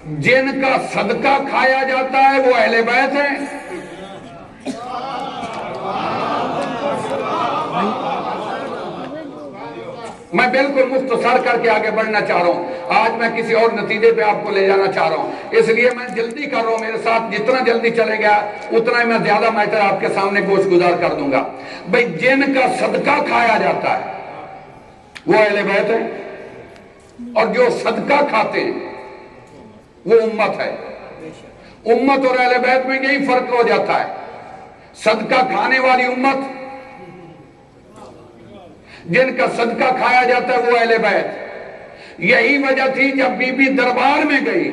جن کا صدقہ کھایا جاتا ہے وہ اہل بیت ہیں۔ میں بالکل مختصر کر کے آگے بڑھنا چاہ رہا ہوں، آج میں کسی اور نتیجے پہ آپ کو لے جانا چاہ رہا ہوں، اس لیے میں جلدی کر رہا ہوں، میرے ساتھ جتنا جلدی چلے گا اتنا ہی میں زیادہ میٹر آپ کے سامنے گوش گزار کر دوں گا۔ بھئی جن کا صدقہ کھایا جاتا ہے وہ اہل بیت ہے، اور جو صدقہ کھاتے ہیں وہ امت ہے۔ امت اور اہل بیت میں یہی فرق ہو جاتا ہے، صدقہ کھانے والی امت، جن کا صدقہ کھایا جاتا ہے وہ اہل بیت۔ یہی وجہ تھی جب بی بی دربار میں گئی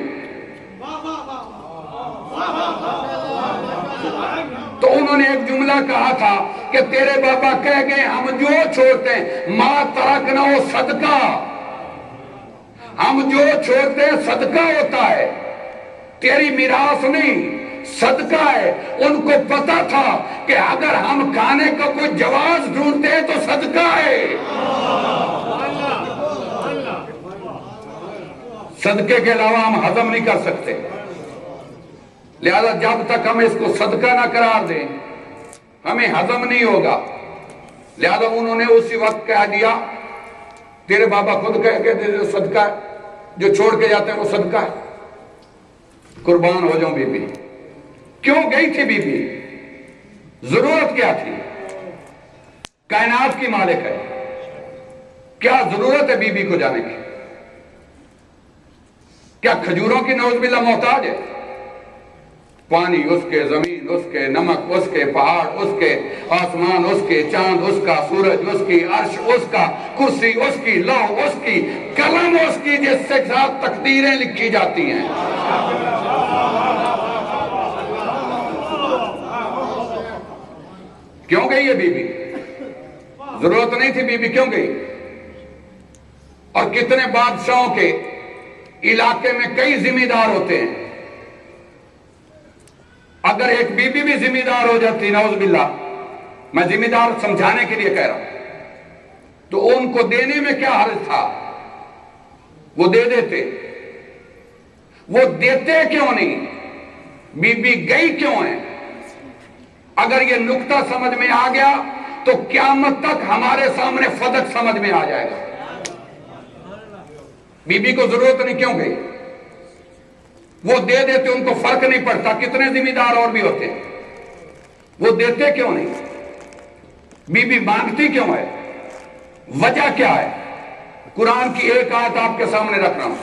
تو انہوں نے ایک جملہ کہا تھا کہ تیرے بابا کہہ گئے ہم جو چھوڑتے ہیں ما ترکنا وہ صدقہ، ہم جو چھوڑتے ہیں صدقہ ہوتا ہے، تیری میراث نہیں، صدقہ ہے۔ ان کو پتا تھا کہ اگر ہم کھانے کا کوئی جواز ڈھونڈتے ہیں تو صدقہ ہے، صدقے کے علاوہ ہم ہضم نہیں کر سکتے، لہذا جب تک ہم اس کو صدقہ نہ قرار دیں ہمیں ہضم نہیں ہوگا۔ لہذا انہوں نے اسی وقت کہہ دیا تیرے بابا خود کہہ کے صدقہ ہے، جو چھوڑ کے جاتے ہیں وہ صدقہ ہے۔ قربان ہو جاؤں بی بی، کیوں گئی تھی بی بی؟ ضرورت کیا تھی؟ کائنات کی مالک ہے، کیا ضرورت ہے بی بی کو جانے کی؟ کیا کھجوروں کی نعوذ باللہ محتاج ہے؟ پانی اس کے، زمین اس کے، نمک اس کے، پہاڑ اس کے، آسمان اس کے، چاند اس کا، سورج اس کی، عرش اس کا، کرسی اس کی، لوح اس کی، قلم اس کی جس سے ساتھ تقدیریں لکھی جاتی ہیں۔ کیوں گئی یہ بی بی؟ ضرورت نہیں تھی، بی بی کیوں گئی؟ اور کتنے بادشاہوں کے علاقے میں کئی ذمہ دار ہوتے ہیں، اگر ایک بی بی بھی ذمہ دار ہو جاتی نعوذ باللہ، میں ذمہ دار سمجھانے کے لیے کہہ رہا ہوں، تو ان کو دینے میں کیا حرج تھا؟ وہ دے دیتے، وہ دیتے کیوں نہیں؟ بی بی گئی کیوں ہے؟ اگر یہ نقطہ سمجھ میں آ گیا تو قیامت تک ہمارے سامنے فدق سمجھ میں آ جائے گا۔ بی بی کو ضرورت نہیں، کیوں گئی؟ وہ دے دیتے، ان کو فرق نہیں پڑتا، کتنے ذمہ دار اور بھی ہوتے ہیں، وہ دیتے کیوں نہیں؟ بی بی مانگتی کیوں ہے؟ وجہ کیا ہے؟ قرآن کی ایک آیت آپ کے سامنے رکھ رہا ہوں،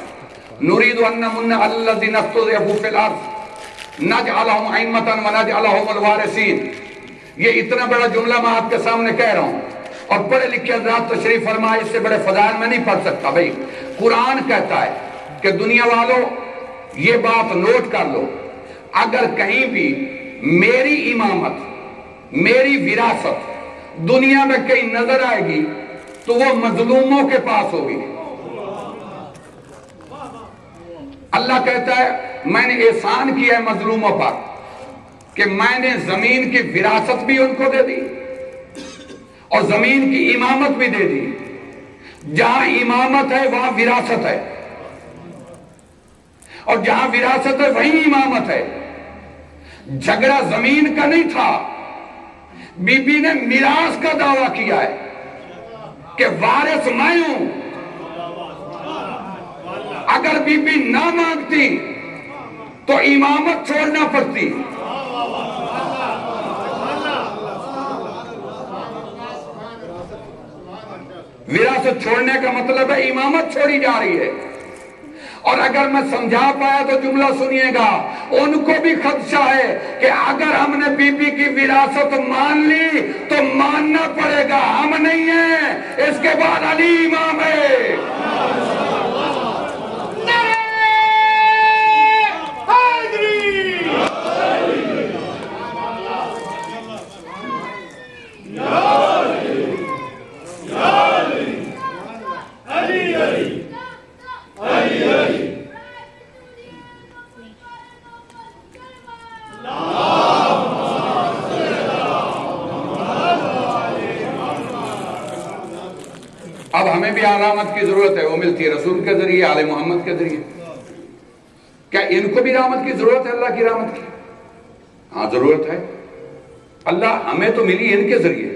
نُرِيدُ أَن نَّمُنَّ عَلَى الَّذِينَ اسْتُضْعِفُوا فِي الْأَرْضِ نَجْعَلَهُمْ أَئِمَّةً وَنَجْعَلَهُمُ الْوَارِثِينَ۔ یہ اتنا بڑا جملہ میں آپ کے سامنے کہہ رہا ہوں، اور پڑھے لکھے حضرات تشریف فرمائے، اس سے بڑے فضائل میں نہیں پڑھ سکتا۔ بھائی قرآن کہتا ہے کہ دنیا والوں یہ بات نوٹ کر لو، اگر کہیں بھی میری امامت، میری وراثت دنیا میں کہیں نظر آئے گی تو وہ مظلوموں کے پاس ہوگی۔ اللہ کہتا ہے میں نے احسان کیا ہے مظلوموں پر کہ میں نے زمین کی وراثت بھی ان کو دے دی اور زمین کی امامت بھی دے دی۔ جہاں امامت ہے وہاں وراثت ہے، اور جہاں وراثت ہے وہیں امامت ہے۔ جھگڑا زمین کا نہیں تھا، بی بی نے میراث کا دعویٰ کیا ہے کہ وارث میں ہوں۔ اگر بی بی نہ مانگتی تو امامت چھوڑنا پڑتی۔ وراثت چھوڑنے کا مطلب ہے امامت چھوڑی جا رہی ہے۔ اور اگر میں سمجھا پایا تو جملہ سنیے گا، ان کو بھی خدشہ ہے کہ اگر ہم نے بی بی کی وراثت مان لی تو ماننا پڑے گا، ہم نہیں ہیں، اس کے بعد علی امام ہے۔ اب ہمیں بھی علامت کی ضرورت ہے، وہ ملتی ہے رسول کے ذریعے، آل محمد کے ذریعے۔ کیا ان کو بھی رحمت کی ضرورت ہے اللہ کی رحمت کی؟ ہاں ضرورت ہے. اللہ ہمیں تو ملی ان کے ذریعے,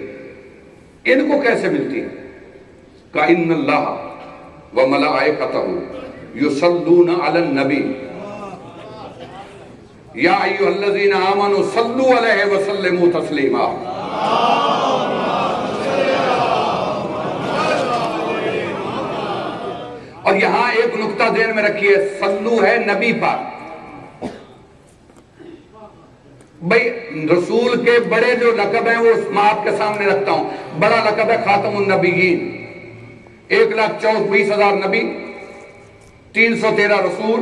ان کو کیسے ملتی ہے؟ کہ ان اللہ و ملائکتہ یصلون علی النبی یا ایھا الذین آمنوا صلوا علیہ وسلموا تسلیما. اور یہاں ایک نقطہ ذہن میں رکھیے, صلو ہے نبی پر. بھئی رسول کے بڑے جو لقب ہیں وہ میں آپ کے سامنے رکھتا ہوں. بڑا لقب ہے خاتم النبیین. 1,24,20,000 نبی, 313 رسول,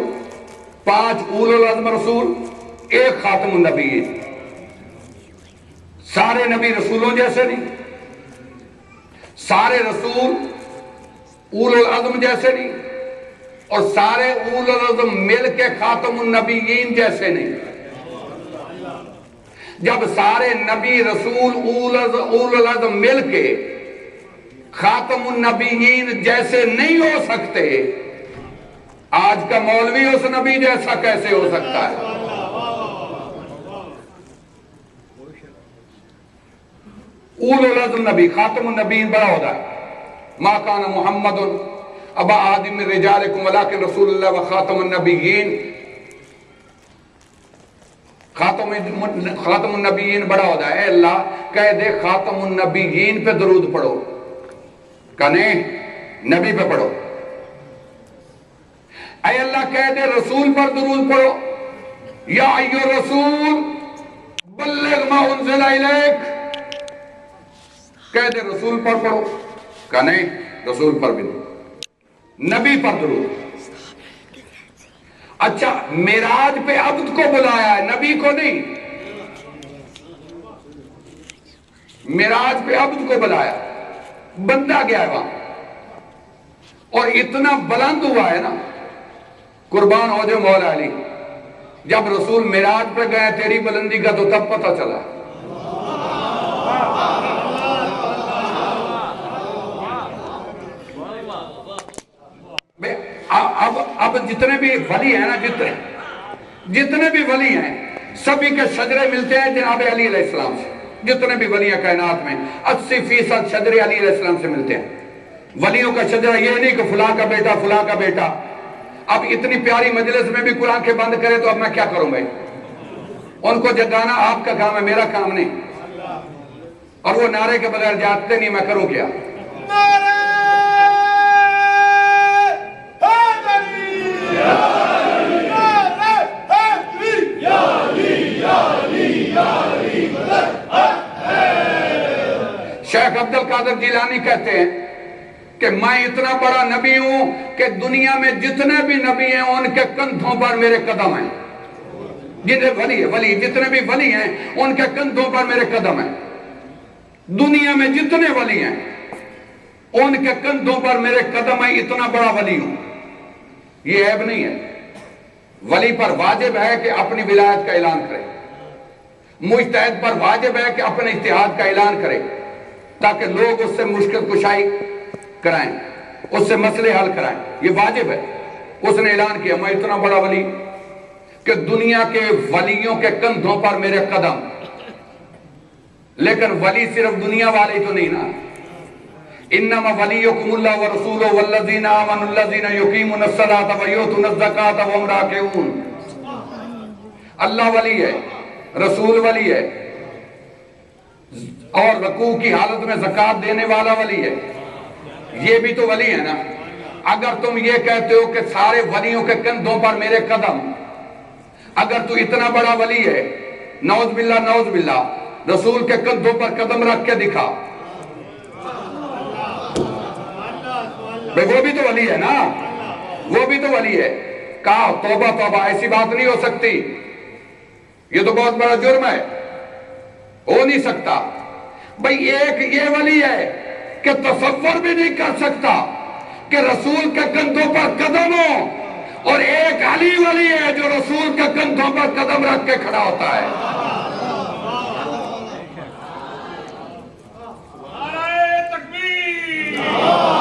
5 اولو العزم رسول, 1 خاتم النبیین. سارے نبی رسولوں جیسے نہیں, سارے رسول اولو العزم جیسے نہیں, اور سارے اولو العزم مل کے خاتم النبیین جیسے نہیں. جب سارے نبی رسول اولو العزم مل کے خاتم النبیین جیسے نہیں ہو سکتے, آج کا مولوی اس نبی جیسا کیسے ہو سکتا ہے؟ اولو العزم نبی, خاتم النبیین بڑا ہوتا ہے. ما کان محمد ابا آدم من رجالکم ولکن رسول اللہ و خاتم النبیین. خاتم النبیین بڑا ہوتا ہے. اے اللہ کہہ دے خاتم النبیین پہ درود پڑھو, کہنے نبی پہ پڑھو. اے اللہ کہہ دے رسول پر درود پڑھو, یا ایھا الرسول بلغ ما انزل الیک. کہہ دے رسول پر پڑھو, کہنے رسول پر بھی نہیں, نبی پر درود. اچھا معراج پہ عبد کو بلایا ہے, نبی کو نہیں. معراج پہ عبد کو بلایا, بندہ گیا ہے وہاں, اور اتنا بلند ہوا ہے نا, قربان ہو جو مولا علی. جب رسول معراج پہ گئے تیری بلندی کا تو تب پتہ چلا. اب جتنے بھی ولی ہیں نا, جتنے بھی ولی ہیں سبھی کے شجرے ملتے ہیں جناب علی علیہ السلام سے. جتنے بھی ولی ہیں کائنات میں 80% شجرے علی علیہ السلام سے ملتے ہیں. ولیوں کا شجرہ یہ نہیں کہ فلاں کا بیٹا فلاں کا بیٹا. اب اتنی پیاری مجلس میں بھی قرآن کے بند کرے تو اب میں کیا کروں بھائی؟ ان کو جگانا آپ کا کام ہے, میرا کام نہیں. اور وہ نعرے کے بغیر جاتے نہیں, میں کروں کیا؟ شیخ عبد القادر جیلانی کہتے ہیں کہ میں اتنا بڑا نبی ہوں کہ دنیا میں جتنے بھی نبی ہیں ان کے کندھوں پر میرے قدم ہیں. جتنے ولی جتنے بھی ولی ہیں ان کے کندھوں پر میرے قدم ہیں. دنیا میں جتنے ولی ہیں ان کے کندھوں پر میرے قدم ہیں. اتنا بڑا ولی ہوں. یہ عیب نہیں ہے. ولی پر واجب ہے کہ اپنی ولایت کا اعلان کرے, مجتہد پر واجب ہے کہ اپنے اجتہاد کا اعلان کرے, تاکہ لوگ اس سے مشکل کشائی کرائیں, اس سے مسئلے حل کرائیں. یہ واجب ہے. اس نے اعلان کیا میں اتنا بڑا ولی کہ دنیا کے ولیوں کے کندھوں پر میرے قدم. لیکن ولی صرف دنیا والے تو نہیں نا. انما ولیکم اللہ ورسولہ والذین آمنوا الذین یقیمون الصلاۃ ویؤتون الزکاۃ وهم راکعون. اللہ ولی ہے, رسول ولی ہے, اور رکوع کی حالت میں زکوٰۃ دینے والا ولی ہے. یہ بھی تو ولی ہے نا. اگر تم یہ کہتے ہو کہ سارے ولیوں کے کندھوں پر میرے قدم, اگر تو اتنا بڑا ولی ہے, نعوذ باللہ نعوذ باللہ, رسول کے کندھوں پر قدم رکھ کے دکھا. وہ بھی تو ولی ہے نا, وہ بھی تو ولی ہے. کہا توبہ توبہ, ایسی بات نہیں ہو سکتی, یہ تو بہت بڑا جرم ہے, ہو نہیں سکتا. بھئی ایک یہ ولی ہے کہ تصور بھی نہیں کر سکتا کہ رسول کے کندھوں پر قدم ہو, اور ایک علی ولی ہے جو رسول کے کندھوں پر قدم رکھ کے کھڑا ہوتا ہے. نعرہ تکبیر.